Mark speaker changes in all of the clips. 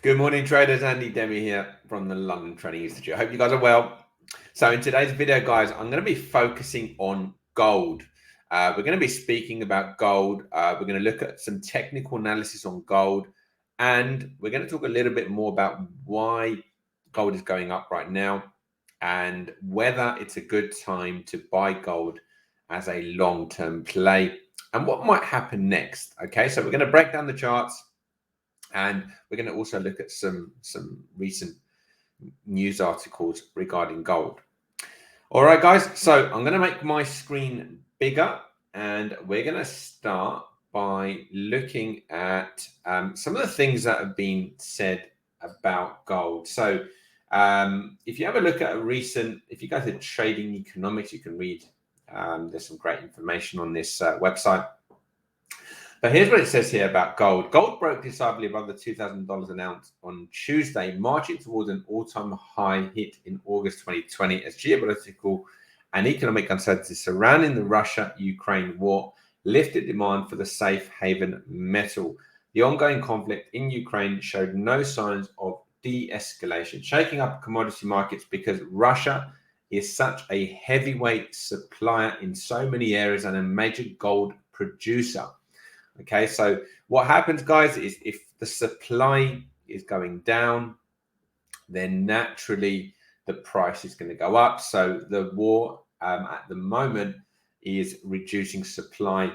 Speaker 1: Good morning, traders. Andy Demi here from the London Trading Institute. I hope you guys are well. So in today's video, guys, I'm going to be focusing on gold. We're going to be speaking about gold. We're going to look at some technical analysis on gold. And we're going to talk a little bit more about why gold is going up right now and whether it's a good time to buy gold as a long-term play and what might happen next. Okay, so we're going to break down the charts. And we're going to also look at some recent news articles regarding gold. All right, guys. So I'm going to make my screen bigger, and we're going to start by looking at some of the things that have been said about gold. So if you have a look at if you go to Trading Economics, you can read. There's some great information on this website. But here's what it says here about gold. Gold broke decisively above the $2,000 an ounce on Tuesday, marching towards an all-time high hit in August 2020 as geopolitical and economic uncertainty surrounding the Russia-Ukraine war lifted demand for the safe haven metal. The ongoing conflict in Ukraine showed no signs of de-escalation, shaking up commodity markets because Russia is such a heavyweight supplier in so many areas and a major gold producer. Okay, so what happens, guys, is if the supply is going down, then naturally the price is going to go up. So the war at the moment is reducing supply,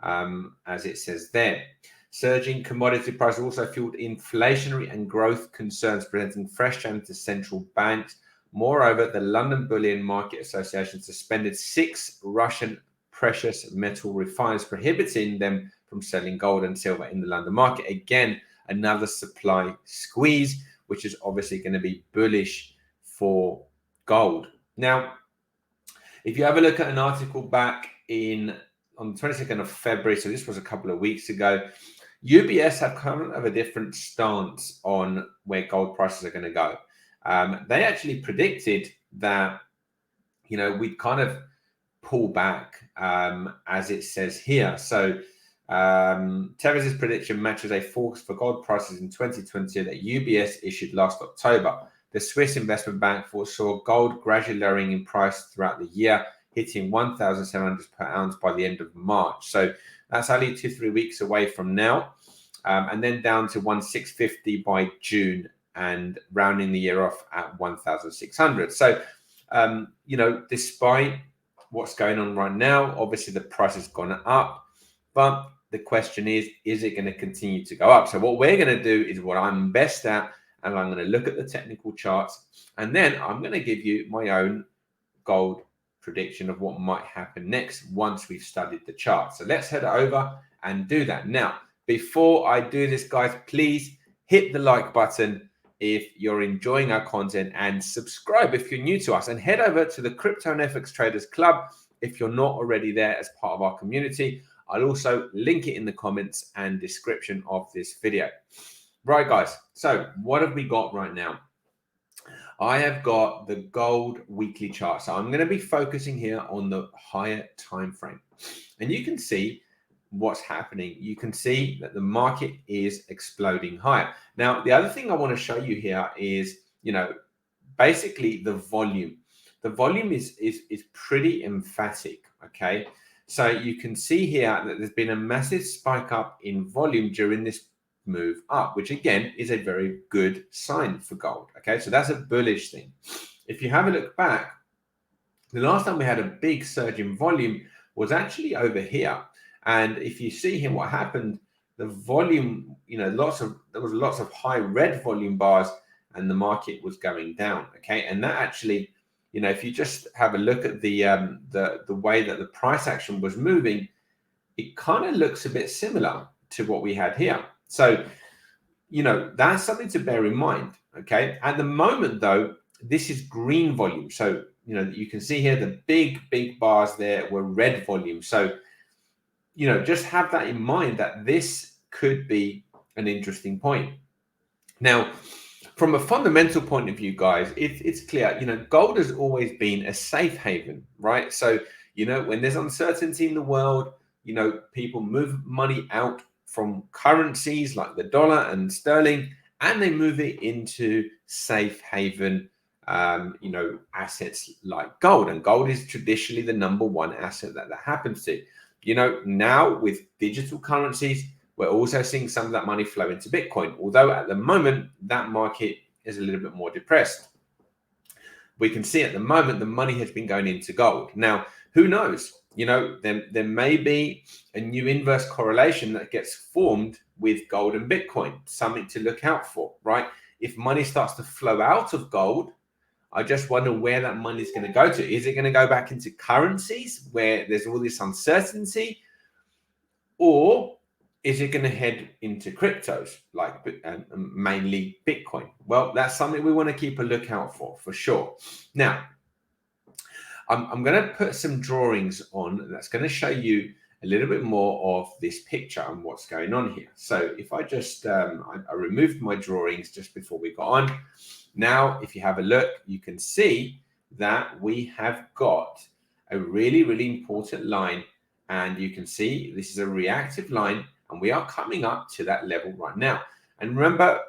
Speaker 1: as it says there. Surging commodity prices also fueled inflationary and growth concerns, presenting fresh challenges to central banks. Moreover, the London Bullion Market Association suspended 6 Russian precious metal refiners, prohibiting them from selling gold and silver in the London market. Again, another supply squeeze, which is obviously going to be bullish for gold. Now, if you have a look at an article back on the 22nd of February, so this was a couple of weeks ago, UBS have kind of a different stance on where gold prices are going to go. They actually predicted that, we'd kind of pull back, as it says here. So Tevez' prediction matches a forecast for gold prices in 2020 that UBS issued last October. The Swiss investment bank foresaw gold gradually lowering in price throughout the year, hitting 1,700 per ounce by the end of March. So that's only 2-3 weeks away from now, and then down to 1,650 by June, and rounding the year off at 1,600. So, despite what's going on right now, obviously the price has gone up, but the question is it going to continue to go up? So what we're going to do is what I'm best at, and I'm going to look at the technical charts, and then I'm going to give you my own gold prediction of what might happen next once we've studied the chart. So let's head over and do that. Now, before I do this, guys, please hit the like button if you're enjoying our content, and subscribe if you're new to us, and head over to the Crypto and FX Traders Club if you're not already there as part of our community. I'll also link it in the comments and description of this video. Right, guys, so what have we got right now? I have got the gold weekly chart. So I'm going to be focusing here on the higher time frame. And you can see what's happening. You can see that the market is exploding higher. Now, the other thing I want to show you here is, basically the volume. The volume is pretty emphatic, okay? So you can see here that there's been a massive spike up in volume during this move up, which again is a very good sign for gold, okay? So that's a bullish thing. If you have a look back, the last time we had a big surge in volume was actually over here. And if you see here what happened, the volume, there was lots of high red volume bars, and the market was going down, okay? And that actually, if you just have a look at the way that the price action was moving, it kind of looks a bit similar to what we had here. So, that's something to bear in mind, okay? At the moment, though, this is green volume. So, you can see here the big bars there were red volume. So, just have that in mind, that this could be an interesting point. Now, from a fundamental point of view, guys, it's clear, gold has always been a safe haven, right? So, when there's uncertainty in the world, people move money out from currencies like the dollar and sterling and they move it into safe haven, assets like gold. And gold is traditionally the number one asset that happens to. Now with digital currencies, we're also seeing some of that money flow into Bitcoin, although at the moment that market is a little bit more depressed. We can see at the moment the money has been going into gold. Now, who knows? There may be a new inverse correlation that gets formed with gold and Bitcoin, something to look out for, right? If money starts to flow out of gold, I just wonder where that money is going to go to. Is it going to go back into currencies where there's all this uncertainty, or is it going to head into cryptos, like mainly Bitcoin? Well, that's something we want to keep a lookout for sure. Now, I'm going to put some drawings on that's going to show you a little bit more of this picture and what's going on here. So if I just, I removed my drawings just before we got on. Now, if you have a look, you can see that we have got a really, really important line. And you can see this is a reactive line, and we are coming up to that level right now. And remember,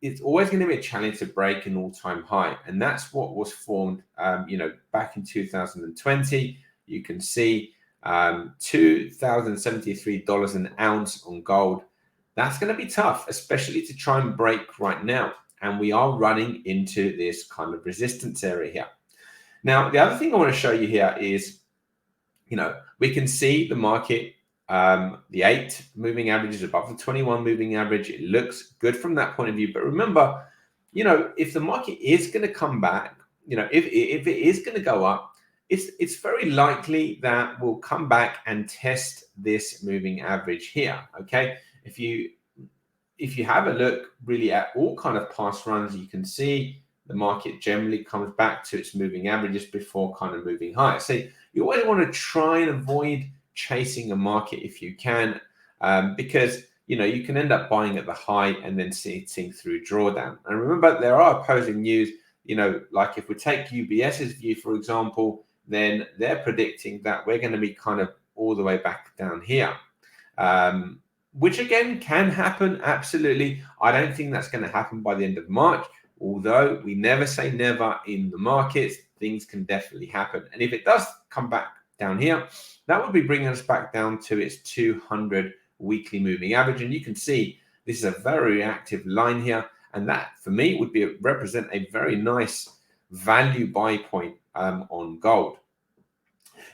Speaker 1: it's always going to be a challenge to break an all-time high. And that's what was formed, back in 2020. You can see $2,073 an ounce on gold. That's going to be tough, especially to try and break right now. And we are running into this kind of resistance area here. Now, the other thing I want to show you here is, we can see the market, the 8 moving average is above the 21 moving average. It looks good from that point of view. But remember, if the market is going to come back, if it is going to go up, it's very likely that we'll come back and test this moving average here. Okay, if you have a look really at all kind of past runs, you can see the market generally comes back to its moving averages before kind of moving higher. So you always want to try and avoid chasing a market if you can, because you can end up buying at the high and then seeing through drawdown. And remember, there are opposing news. Like if we take UBS's view, for example, then they're predicting that we're going to be kind of all the way back down here, which again can happen. Absolutely. I don't think that's going to happen by the end of March. Although we never say never in the markets, things can definitely happen. And if it does come back down here, that would be bringing us back down to its 200 weekly moving average. And you can see this is a very reactive line here. And that, for me, would represent a very nice value buy point on gold.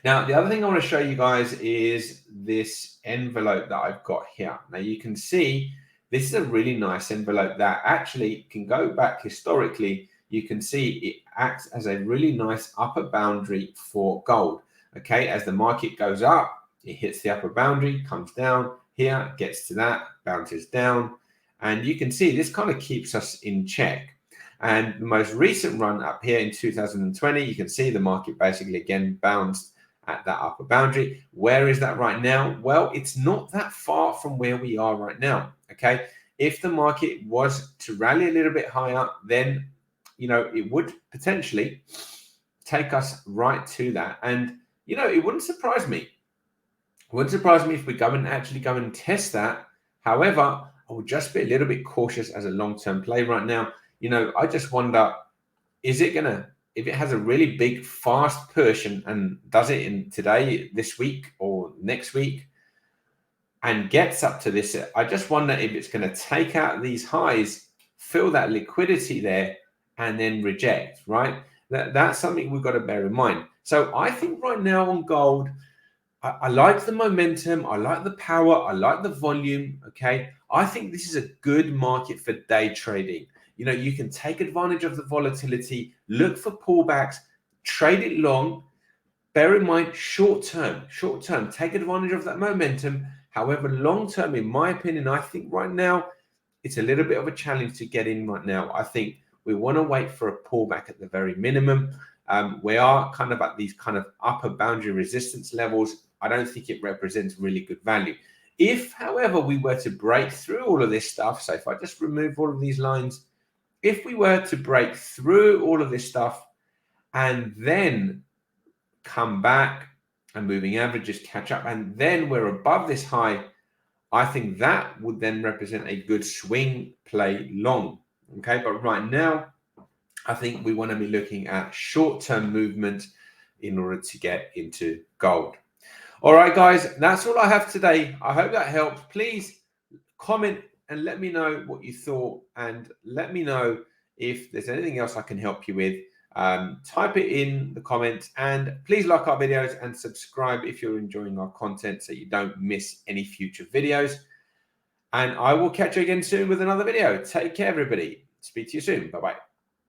Speaker 1: Now, the other thing I want to show you guys is this envelope that I've got here. Now, you can see this is a really nice envelope that actually can go back historically. You can see it acts as a really nice upper boundary for gold. Okay, as the market goes up, it hits the upper boundary, comes down here, gets to that, bounces down. And you can see this kind of keeps us in check. And the most recent run up here in 2020, you can see the market basically again bounced at that upper boundary. Where is that right now? Well, it's not that far from where we are right now. Okay, if the market was to rally a little bit higher, then it would potentially take us right to that. And it wouldn't surprise me. It wouldn't surprise me if we actually go and test that. However, I would just be a little bit cautious as a long-term play right now. I just wonder, is it gonna, if it has a really big fast push and does it in this week or next week, and gets up to this, I just wonder if it's going to take out these highs, fill that liquidity there, and then reject, right? That's something we've got to bear in mind. So I think right now on gold, I like the momentum, I like the power, I like the volume, okay? I think this is a good market for day trading. You can take advantage of the volatility, look for pullbacks, trade it long. Bear in mind, short term, take advantage of that momentum. However, long term, in my opinion, I think right now, it's a little bit of a challenge to get in right now. I think we want to wait for a pullback at the very minimum. We are kind of at these kind of upper boundary resistance levels. I don't think it represents really good value. If, however, we were to break through all of this stuff, so if I just remove all of these lines, if we were to break through all of this stuff and then come back and moving averages catch up, and then we're above this high, I think that would then represent a good swing play long. Okay, but right now, I think we want to be looking at short-term movement in order to get into gold. All right, guys, that's all I have today. I hope that helped. Please comment and let me know what you thought, and let me know if there's anything else I can help you with. Type it in the comments, and please like our videos and subscribe if you're enjoying our content so you don't miss any future videos. And I will catch you again soon with another video. Take care, everybody. Speak to you soon. Bye-bye.